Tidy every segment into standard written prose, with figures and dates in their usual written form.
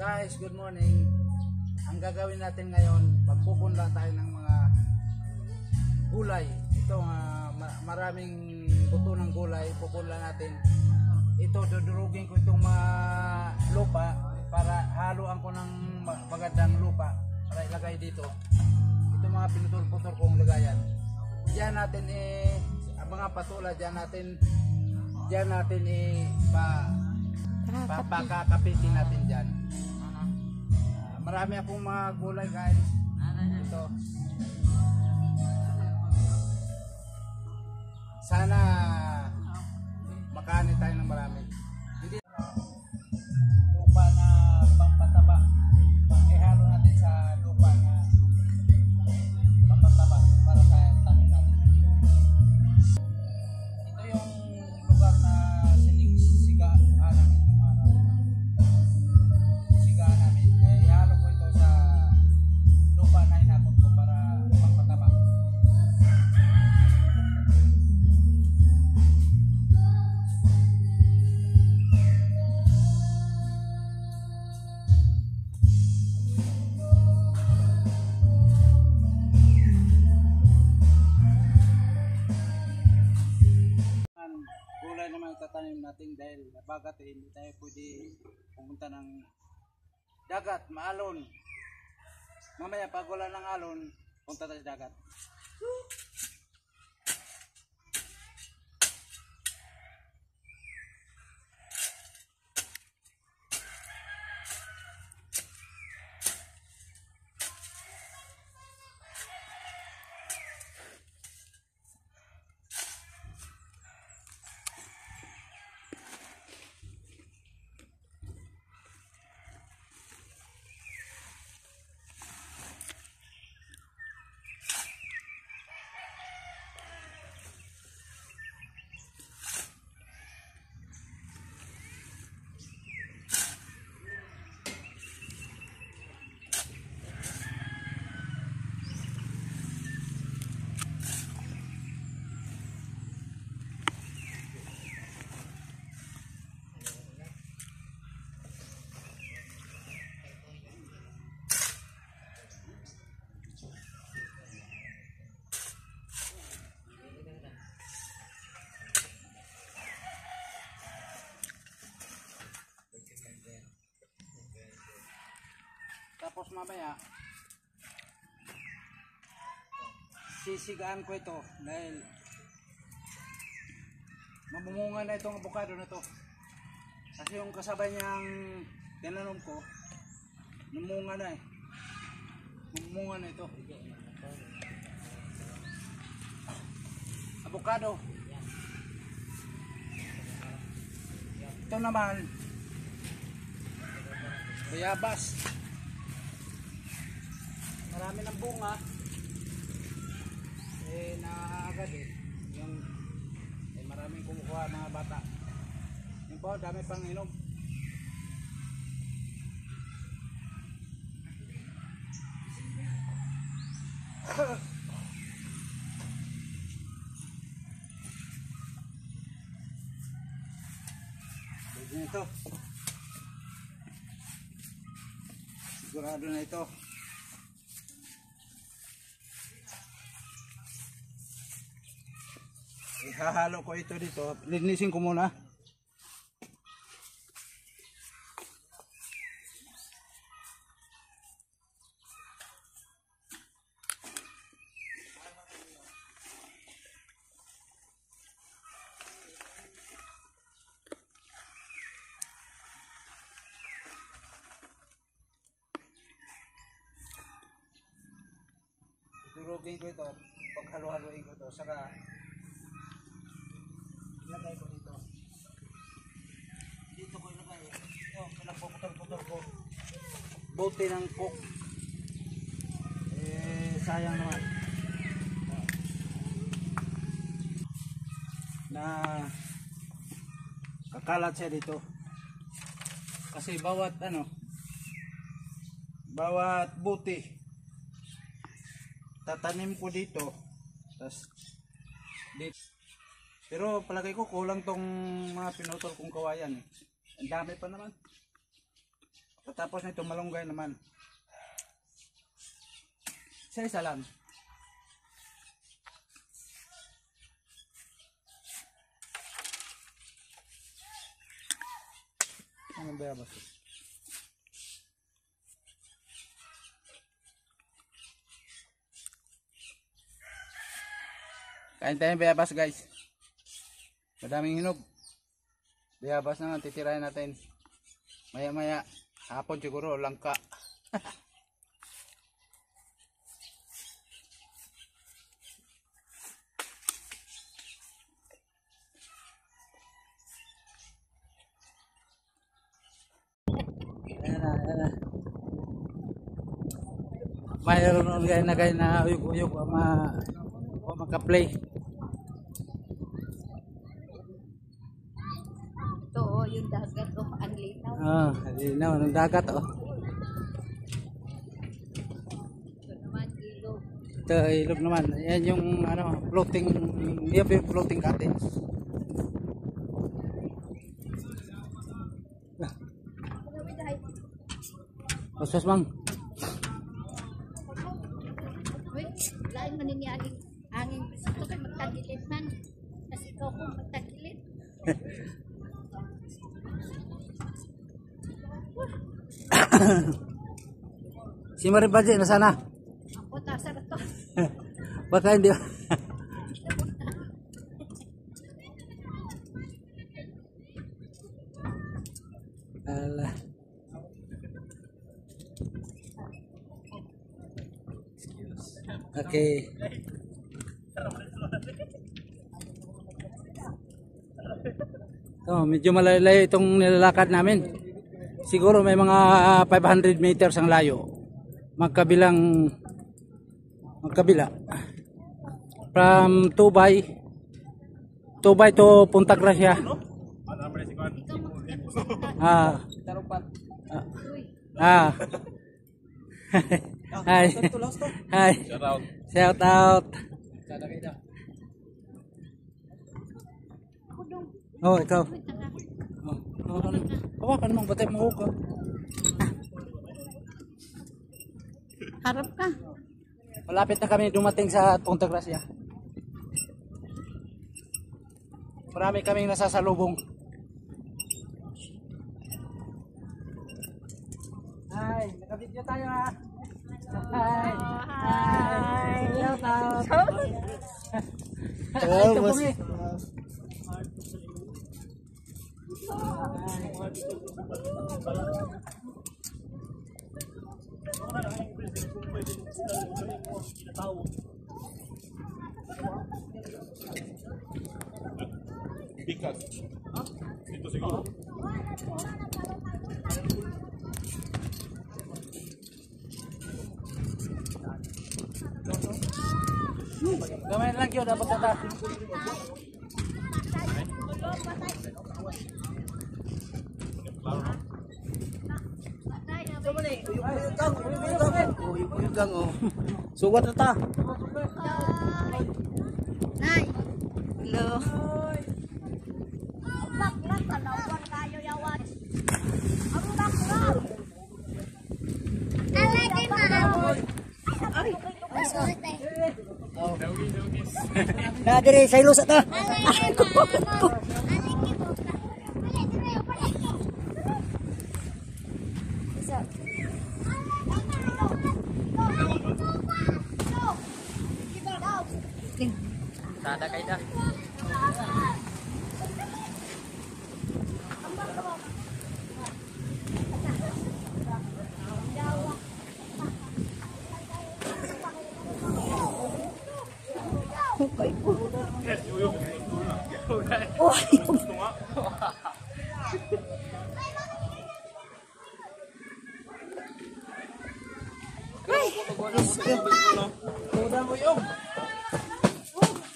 Guys, good morning. Ang gagawin natin ngayon, magpupunla tayo ng mga gulay. Ito, maraming buto ng gulay, pupunla natin. Ito, dudurugin ko itong mga lupa para haluan ko ng magandang lupa para ilagay dito. Ito mga pinutol-putol kong lagayan. Diyan natin ang mga patula, diyan natin pakakapitin natin diyan. Marami akong mga gulay, guys. Ito. Sana makaani tayo ng marami. Hindi lupa na pampataba. Ihalo natin sa lupa na pampataba para sa tanim natin. Ito yung lugar na sinigsigaan namin ng araw. Sigaan namin. Kaya ihalo ko ito sa lupa na inakot ko para pampataba. Gulay naman itatanim natin dahil bagat hindi tayo pwede pumunta ng dagat, maalon. Mamaya pag wala ng alon, punta tayo sa dagat. Tapos mamaya sisigaan ko ito dahil mamumunga na itong avocado na ito. Kasi yung kasabay niyang tinanom ko, namunga na eh. Mamumunga na ito. Avocado. Ito naman bayabas. Marami ng bunga naagad yung maraming kumukuha mga bata. Yung po dami pang inom. Ito sigurado na ito. Ihahalo ko ito dito. Linisin ko muna. Durugin ko ito. Paghalo-haloin ko ito. Saka ilagay ko dito. Dito ko ilagay. Ito, pinagpuputol-putol ko. Bote ng cook. Sayang naman. Na kakalat siya dito. Kasi bawat bawat bote tatanim ko dito. Tas dito. Pero palagay ko kulang tong mga pinutol kong kawayan eh. Ang dami pa naman. Tapos nito malunggay naman. Isa lang. Ano ba ba? Kain tayong bayabas guys. Madaming hinog. Bayabas na nga titirahin natin. Maya maya hapon siguro langka. Ayan. Mayroon guys na uyog-uyog maka-play. Ito yung dagat ang linaw. Linaw ng dagat Ito naman ilog. Ito ilog naman. Yan yung floating, yung floating cottage. Sos mang. Wait, lain man niya angin. Ito kay magtagilit man. Kasi ikaw kung magtagilit. Si Maribaji na sana. Ako tasa na to. Baka hindi. Alah. Okay. Medyo malayo itong nilalakad namin. Siguro may mga 500 meters ang layo. Magkabila. From Tubay to Punta Gracia. Hi. Hi. Shout out. Oh, ikaw. Hawakan mong batay mo ko. Harap ka. Malapit na kami dumating sa Punta Gracia. Marami kaming nasasalubong. Hi, naka-video tayo ha. Hi. Hi. Shout out. Bigas. Ito siguro. Gamay lang yun, dapat kata. Sugat na ta. Nay. Hello. Na dire sa ilos ta. Sada kay da.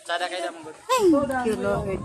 Sada kay da mong. Thank you, Lord.